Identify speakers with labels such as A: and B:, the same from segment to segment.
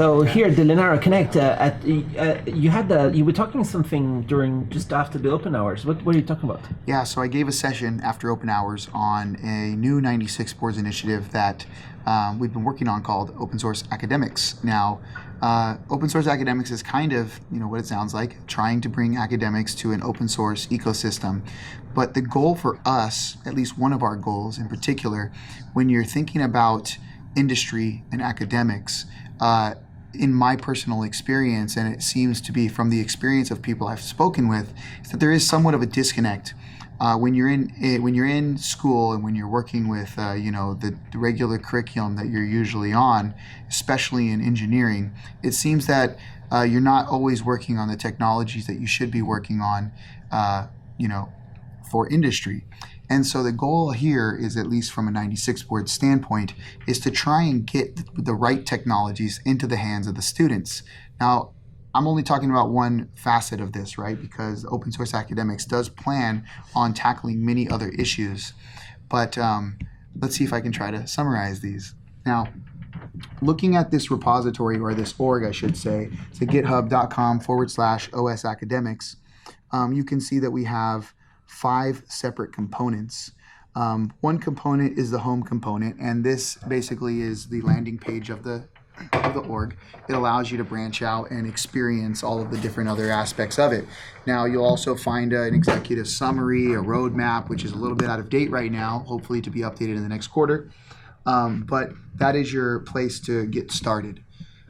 A: So here, the Linaro Connect, you were talking something just after the open hours. What are you talking about?
B: Yeah, so I gave a session after open hours on a new 96 boards initiative that we've been working on called Open Source Academics. Now, Open Source Academics is kind of, what it sounds like, trying to bring academics to an open source ecosystem. But the goal for us, at least one of our goals in particular, when you're thinking about industry and academics, in my personal experience, and it seems to be from the experience of people I've spoken with, is that there is somewhat of a disconnect. When you're in school and when you're working with the regular curriculum that you're usually on, especially in engineering, it seems that you're not always working on the technologies that you should be working on, for industry. And so the goal here is, at least from a 96 board standpoint, is to try and get the right technologies into the hands of the students. Now, I'm only talking about one facet of this, right? Because Open Source Academics does plan on tackling many other issues. But let's see if I can try to summarize these. Now, looking at this repository, or this org, I should say, it's github.com/OS Academics. You can see that we have 5 separate components. One component is the home component, and this basically is the landing page of the org. It allows you to branch out and experience all of the different other aspects of it. Now, you'll also find an executive summary, a roadmap, which is a little bit out of date right now, hopefully to be updated in the next quarter. But that is your place to get started.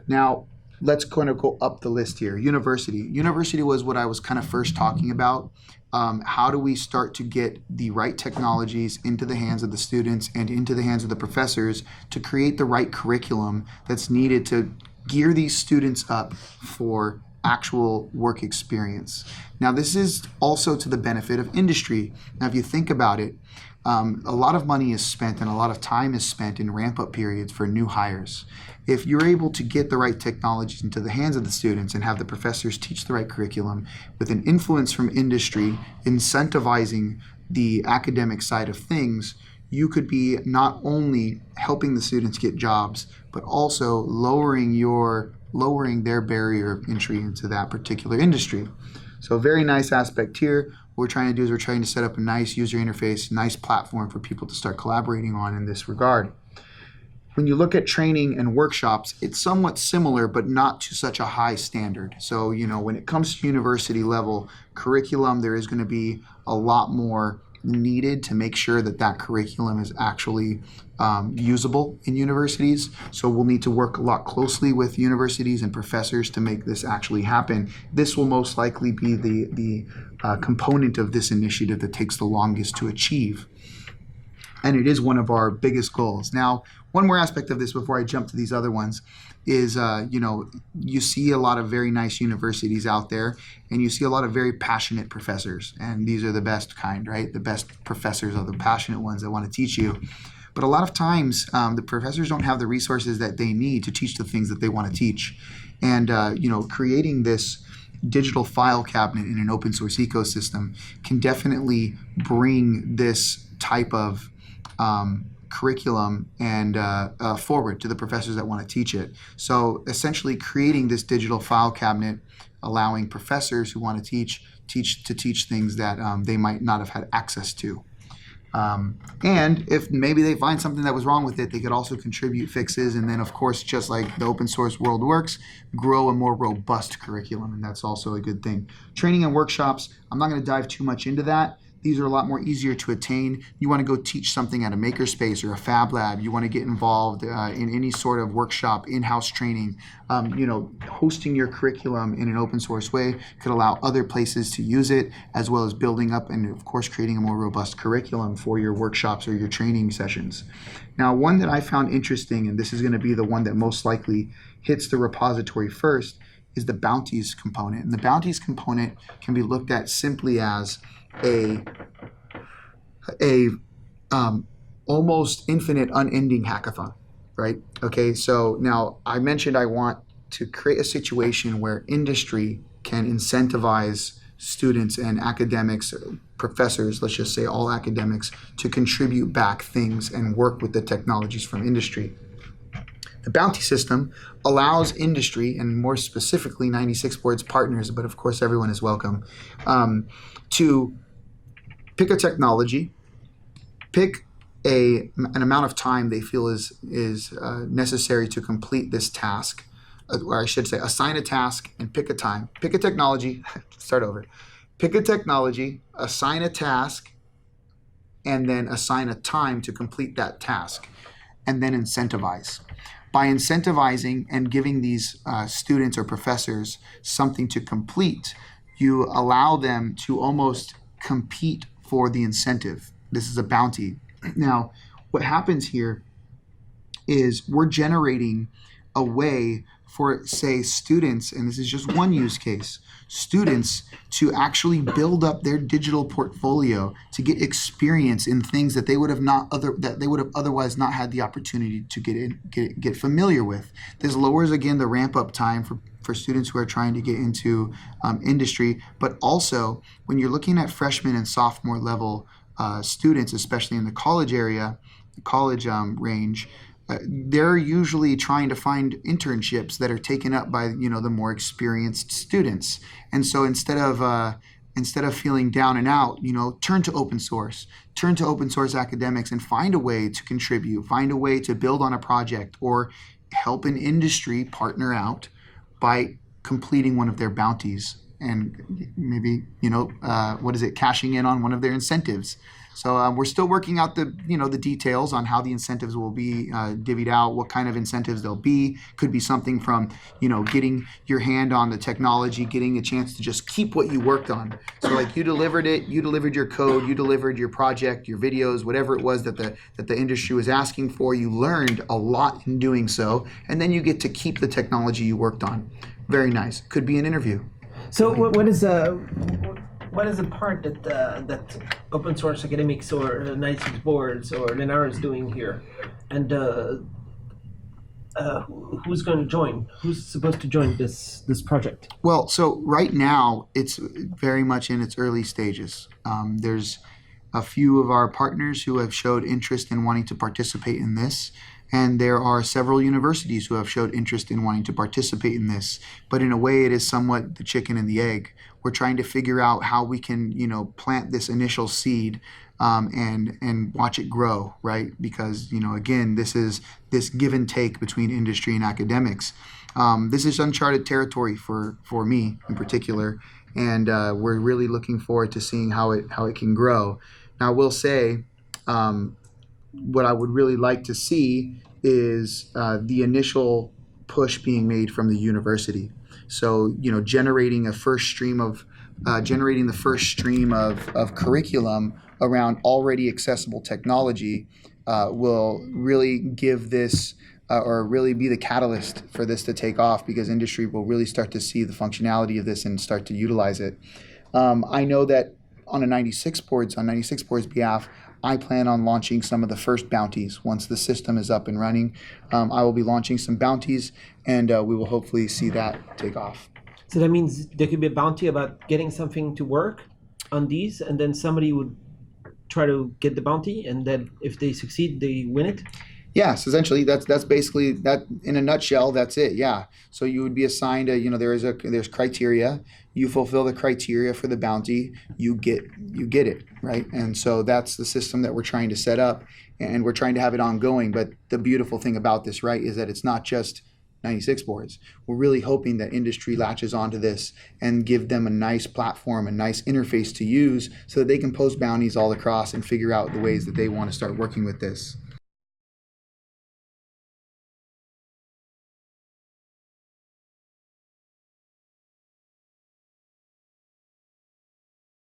B: Now, let's kind of go up the list here. University. University was what I was kind of first talking about. How do we start to get the right technologies into the hands of the students and into the hands of the professors to create the right curriculum that's needed to gear these students up for actual work experience? Now, this is also to the benefit of industry. Now, if you think about it, a lot of money is spent and a lot of time is spent in ramp-up periods for new hires. If you're able to get the right technologies into the hands of the students and have the professors teach the right curriculum with an influence from industry, incentivizing the academic side of things, you could be not only helping the students get jobs, but also lowering their barrier of entry into that particular industry. So a very nice aspect here. What we're trying to do is we're trying to set up a nice user interface, nice platform for people to start collaborating on in this regard. When you look at training and workshops, it's somewhat similar, but not to such a high standard. So, when it comes to university level curriculum, there is going to be a lot more needed to make sure that that curriculum is actually usable in universities. So we'll need to work a lot closely with universities and professors to make this actually happen. This will most likely be the component of this initiative that takes the longest to achieve. And it is one of our biggest goals. Now, one more aspect of this before I jump to these other ones is, you see a lot of very nice universities out there, and you see a lot of very passionate professors. And these are the best kind, right? The best professors are the passionate ones that want to teach you. But a lot of times, the professors don't have the resources that they need to teach the things that they want to teach. And, creating this digital file cabinet in an open source ecosystem can definitely bring this type of curriculum and forward to the professors that want to teach it. So essentially creating this digital file cabinet, allowing professors who want to teach things that they might not have had access to. And if maybe they find something that was wrong with it, they could also contribute fixes, and then of course, just like the open source world works, grow a more robust curriculum, and that's also a good thing. Training and workshops, I'm not going to dive too much into that. These are a lot more easier to attain. You want to go teach something at a makerspace or a fab lab. You want to get involved in any sort of workshop, in-house training. Hosting your curriculum in an open source way could allow other places to use it, as well as building up and, of course, creating a more robust curriculum for your workshops or your training sessions. Now, one that I found interesting, and this is going to be the one that most likely hits the repository first, is the bounties component. And the bounties component can be looked at simply as a almost infinite, unending hackathon, right? Okay, so now I mentioned I want to create a situation where industry can incentivize students and academics, professors, let's just say all academics, to contribute back things and work with the technologies from industry. The bounty system allows industry, and more specifically 96 Boards partners, but of course everyone is welcome, to pick a technology, pick an amount of time they feel is necessary to complete this task, or I should say assign a task and pick a time. Pick a technology, start over. Pick a technology, assign a task, and then assign a time to complete that task, and then incentivize. By incentivizing and giving these students or professors something to complete, you allow them to almost compete for the incentive. This is a bounty. Now, what happens here is we're generating a way for, say, students, and this is just one use case, students to actually build up their digital portfolio to get experience in things that they would have otherwise not had the opportunity to get familiar with. This lowers again the ramp up time for students who are trying to get into industry, but also when you're looking at freshman and sophomore level students, especially in the college area, the college range, they're usually trying to find internships that are taken up by the more experienced students. And so instead of feeling down and out, turn to open source academics and find a way to contribute, find a way to build on a project, or help an industry partner out by completing one of their bounties and maybe cashing in on one of their incentives. So we're still working out the details on how the incentives will be divvied out, what kind of incentives they'll be. Could be something from getting your hand on the technology, getting a chance to just keep what you worked on. So like you delivered it, you delivered your code, you delivered your project, your videos, whatever it was that the industry was asking for. You learned a lot in doing so, and then you get to keep the technology you worked on. Very nice. Could be an interview.
A: So what is the part that open source academics or 96 Boards or Linaro is doing here, and who's going to join? Who's supposed to join this project?
B: Well, so right now it's very much in its early stages. There's a few of our partners who have showed interest in wanting to participate in this. And there are several universities who have showed interest in wanting to participate in this. But in a way, it is somewhat the chicken and the egg. We're trying to figure out how we can, plant this initial seed and watch it grow, right? Because, again, this is this give and take between industry and academics. This is uncharted territory for me in particular, and we're really looking forward to seeing how it can grow. Now, I will say, what I would really like to see is the initial push being made from the university. So, generating the first stream of curriculum around already accessible technology will really give this or really be the catalyst for this to take off, because industry will really start to see the functionality of this and start to utilize it. I know that on 96 Boards behalf, I plan on launching some of the first bounties. Once the system is up and running, I will be launching some bounties, and we will hopefully see that take off.
A: So that means there could be a bounty about getting something to work on these, and then somebody would try to get the bounty, and then if they succeed, they win it?
B: Yes, essentially that's basically that in a nutshell. That's it. Yeah. So you would be assigned there's criteria. You fulfill the criteria for the bounty, you get it, right? And so that's the system that we're trying to set up, and we're trying to have it ongoing. But the beautiful thing about this, right, is that it's not just 96 Boards. We're really hoping that industry latches onto this and give them a nice platform, a nice interface to use, so that they can post bounties all across and figure out the ways that they want to start working with this.